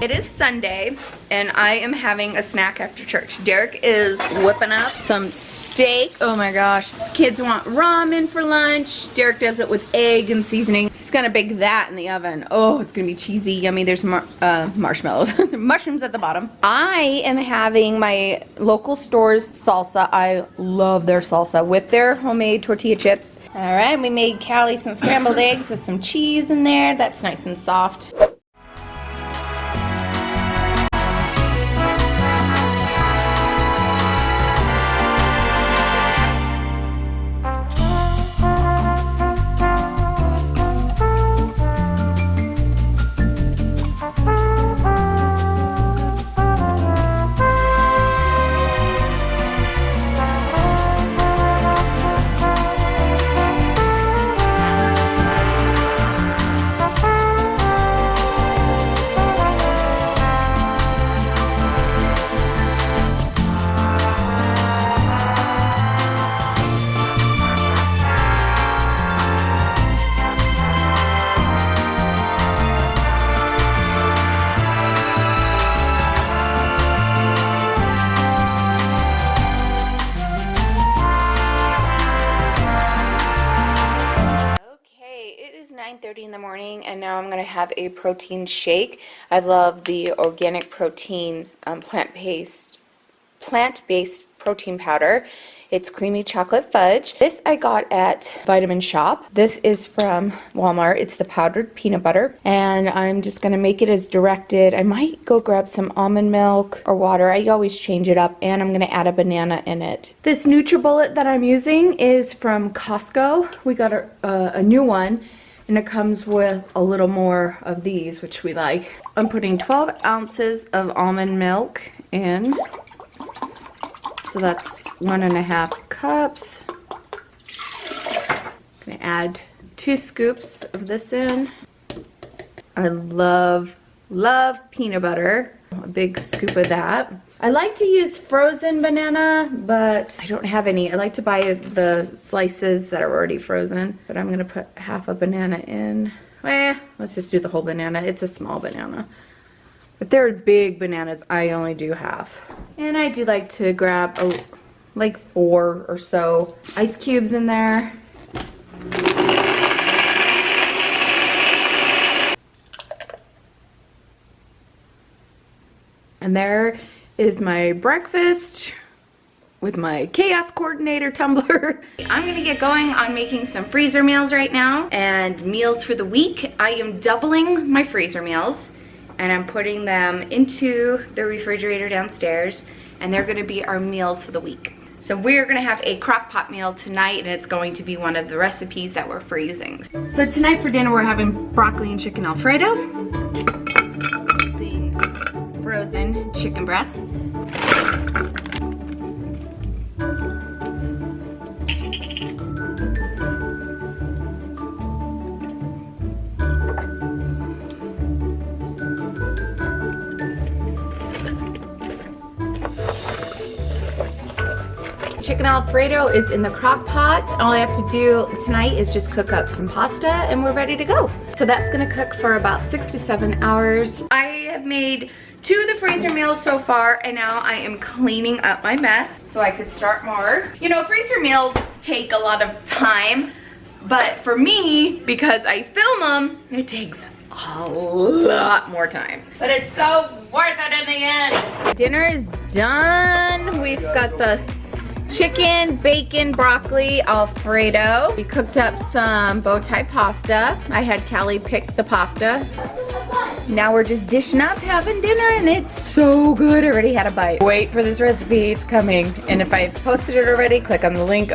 It is Sunday, and I am having a snack after church. Derek is whipping up some steak. Oh my gosh. Kids want ramen for lunch. Derek does it with egg and seasoning. He's gonna bake that in the oven. Oh, it's gonna be cheesy, yummy. There's marshmallows. Mushrooms at the bottom. I am having my local store's salsa. I love their salsa with their homemade tortilla chips. All right, we made Callie some scrambled eggs with some cheese in there. That's nice and soft. It's 9:30 in the morning, and now I'm going to have a protein shake. I love the organic protein plant-based protein powder. It's creamy chocolate fudge. This I got at Vitamin Shop. This is from Walmart. It's the powdered peanut butter, and I'm just going to make it as directed. I might go grab some almond milk or water. I always change it up, and I'm going to add a banana in it. This NutriBullet that I'm using is from Costco. We got a new one, and it comes with a little more of these, which we like. I'm putting 12 ounces of almond milk in. So that's 1.5 cups. I'm gonna add 2 scoops of this in. I love peanut butter. A big scoop of that. I like to use frozen banana, but I don't have any. I like to buy the slices that are already frozen, but I'm gonna put half a banana in. Let's just do the whole banana. It's a small banana. But they're big bananas. I only do half. And I do like to grab like 4 or so ice cubes in there. And there is my breakfast with my chaos coordinator tumbler. I'm gonna get going on making some freezer meals right now and meals for the week. I am doubling my freezer meals, and I'm putting them into the refrigerator downstairs, and they're gonna be our meals for the week. So we're gonna have a crock pot meal tonight, and it's going to be one of the recipes that we're freezing. So tonight for dinner, we're having broccoli and chicken Alfredo, the frozen chicken breasts, chicken Alfredo is in the crock pot. All I have to do tonight is just cook up some pasta, and we're ready to go. So that's gonna cook for about 6 to 7 hours. I have made 2 of the freezer meals so far, and now I am cleaning up my mess so I could start more. You know, freezer meals take a lot of time, but for me, because I film them, it takes a lot more time. But it's so worth it in the end. Dinner is done. We've got the chicken, bacon, broccoli, Alfredo. We cooked up some bow tie pasta. I had Callie pick the pasta. Now we're just dishing up, having dinner, and it's so good. I already had a bite. Wait for this recipe, it's coming. And if I posted it already, click on the link